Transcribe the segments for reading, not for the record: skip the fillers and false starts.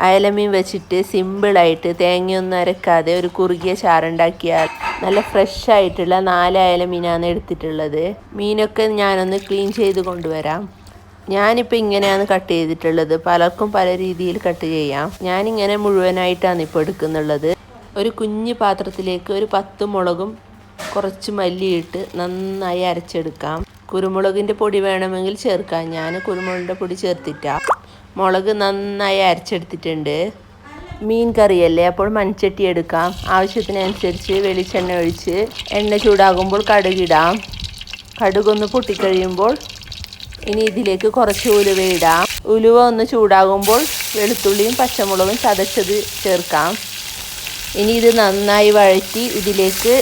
അയലമീൻ വെച്ചിട്ട് സിമ്പിളായിട്ട് തേങ്ങയൊന്നും അരക്കാതെ ഒരു കുറുകിയ ചാറുണ്ടാക്കിയാൽ നല്ല ഫ്രഷ് ആയിട്ടുള്ള 4 അയലമീനാണ് എടുത്തിട്ടുള്ളത്. മീനൊക്കെ ഞാനൊന്ന് ക്ലീൻ ചെയ്ത് കൊണ്ടുവരാം. ഞാനിപ്പോൾ ഇങ്ങനെയാണ് കട്ട് ചെയ്തിട്ടുള്ളത്. പലർക്കും പല രീതിയിൽ കട്ട് ചെയ്യാം. ഞാനിങ്ങനെ മുഴുവനായിട്ടാണ് ഇപ്പോൾ എടുക്കുന്നുള്ളത്. ഒരു കുഞ്ഞു പാത്രത്തിലേക്ക് ഒരു 10 മുളകും കുറച്ച് മല്ലിയിട്ട് നന്നായി അരച്ചെടുക്കാം. കുരുമുളകിൻ്റെ പൊടി വേണമെങ്കിൽ ചേർക്കാം. ഞാൻ കുരുമുളകിൻ്റെ പൊടി ചേർത്തിട്ടാ. മുളക് നന്നായി അരച്ചെടുത്തിട്ടുണ്ട്. മീൻ കറിയല്ലേ, അപ്പോൾ മൺചട്ടി എടുക്കാം. ആവശ്യത്തിനനുസരിച്ച് വെളിച്ചെണ്ണ ഒഴിച്ച് എണ്ണ ചൂടാകുമ്പോൾ കടുകിടാം. കടുകൊന്ന് പൊട്ടിക്കഴിയുമ്പോൾ ഇനി ഇതിലേക്ക് കുറച്ച് ഉലുവ ഇടാം. ഉലുവ ഒന്ന് ചൂടാകുമ്പോൾ വെളുത്തുള്ളിയും പച്ചമുളകും ചതച്ചത് ചേർക്കാം. ഇനി ഇത് നന്നായി വഴറ്റി ഇതിലേക്ക്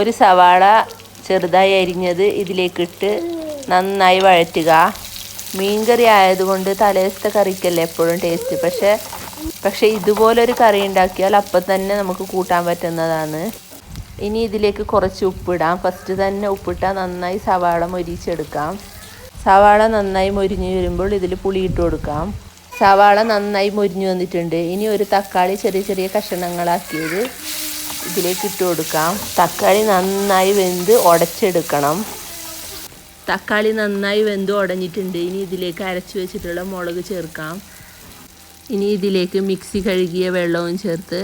ഒരു സവാള ചെറുതായി അരിഞ്ഞത് ഇതിലേക്കിട്ട് നന്നായി വഴറ്റുക. മീൻ കറി ആയതുകൊണ്ട് തലേദിവസത്തെ കറിക്കല്ലേ എപ്പോഴും ടേസ്റ്റ്. പക്ഷേ ഇതുപോലൊരു കറി ഉണ്ടാക്കിയാൽ അപ്പം തന്നെ നമുക്ക് കൂട്ടാൻ പറ്റുന്നതാണ്. ഇനി ഇതിലേക്ക് കുറച്ച് ഉപ്പിടാം. ഫസ്റ്റ് തന്നെ ഉപ്പിട്ടാൽ നന്നായി സവാള മൊരിച്ചെടുക്കാം. സവാള നന്നായി മൊരിഞ്ഞ് വരുമ്പോൾ ഇതിൽ പുളി ഇട്ട് കൊടുക്കാം. സവാള നന്നായി മൊരിഞ്ഞ് വന്നിട്ടുണ്ട്. ഇനി ഒരു തക്കാളി ചെറിയ ചെറിയ കഷ്ണങ്ങളാക്കിയത് ഇതിലേക്ക് ഇട്ട് കൊടുക്കാം. തക്കാളി നന്നായി വെന്ത് ഉടച്ചെടുക്കണം. തക്കാളി നന്നായി വെന്ത് ഉടഞ്ഞിട്ടുണ്ട്. ഇനി ഇതിലേക്ക് അരച്ച് വെച്ചിട്ടുള്ള മുളക് ചേർക്കാം. ഇനി ഇതിലേക്ക് മിക്സി കഴുകിയ വെള്ളവും ചേർത്ത്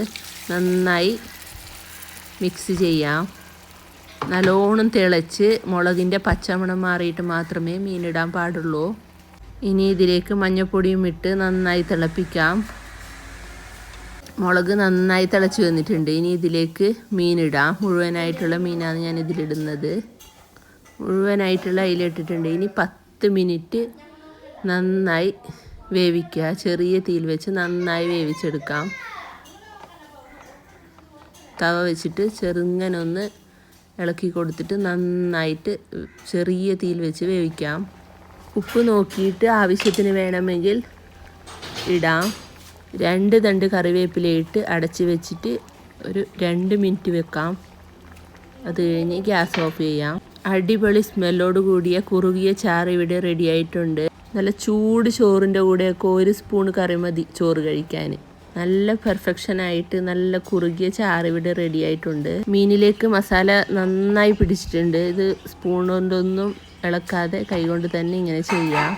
നന്നായി മിക്സ് ചെയ്യാം. നല്ലോണം തിളച്ച് മുളകിൻ്റെ പച്ചമണം മാറിയിട്ട് മാത്രമേ മീനിടാൻ പാടുള്ളൂ. ഇനി ഇതിലേക്ക് മഞ്ഞൾപ്പൊടിയും ഇട്ട് നന്നായി തിളപ്പിക്കാം. മുളക് നന്നായി തിളച്ച് വന്നിട്ടുണ്ട്. ഇനി ഇതിലേക്ക് മീനിടാം. മുഴുവനായിട്ടുള്ള മീനാണ് ഞാൻ ഇതിലിടുന്നത്. മുഴുവനായിട്ടുള്ള അതിലിട്ടിട്ടുണ്ട്. ഇനി 10 മിനിറ്റ് നന്നായി വേവിക്കുക. ചെറിയ തീയിൽ വെച്ച് നന്നായി വേവിച്ചെടുക്കാം. തവ വെച്ചിട്ട് ചെറുങ്ങനെ ഒന്ന് ഇളക്കി കൊടുത്തിട്ട് നന്നായിട്ട് ചെറിയ തീയിൽ വെച്ച് വേവിക്കാം. ഉപ്പ് നോക്കിയിട്ട് ആവശ്യത്തിന് വേണമെങ്കിൽ ഇടാം. 2 തണ്ട് കറിവേപ്പിലയിട്ട് അടച്ച് വെച്ചിട്ട് ഒരു 2 മിനിറ്റ് വെക്കാം. അത് കഴിഞ്ഞ് ഗ്യാസ് ഓഫ് ചെയ്യാം. അടിപൊളി സ്മെല്ലോട് കൂടിയ കുറുകിയ ചാറ് ഇവിടെ റെഡി ആയിട്ടുണ്ട്. നല്ല ചൂട് ചോറിൻ്റെ കൂടെയൊക്കെ 1 സ്പൂൺ കറി മതി ചോറ് കഴിക്കാൻ. നല്ല പെർഫെക്ഷനായിട്ട് നല്ല കുറുകിയ ചാറ് ഇവിടെ റെഡി ആയിട്ടുണ്ട്. മീനിലേക്ക് മസാല നന്നായി പിടിച്ചിട്ടുണ്ട്. ഇത് സ്പൂൺ കൊണ്ടൊന്നും ഇളക്കാതെ കൈകൊണ്ട് തന്നെ ഇങ്ങനെ ചെയ്യാം.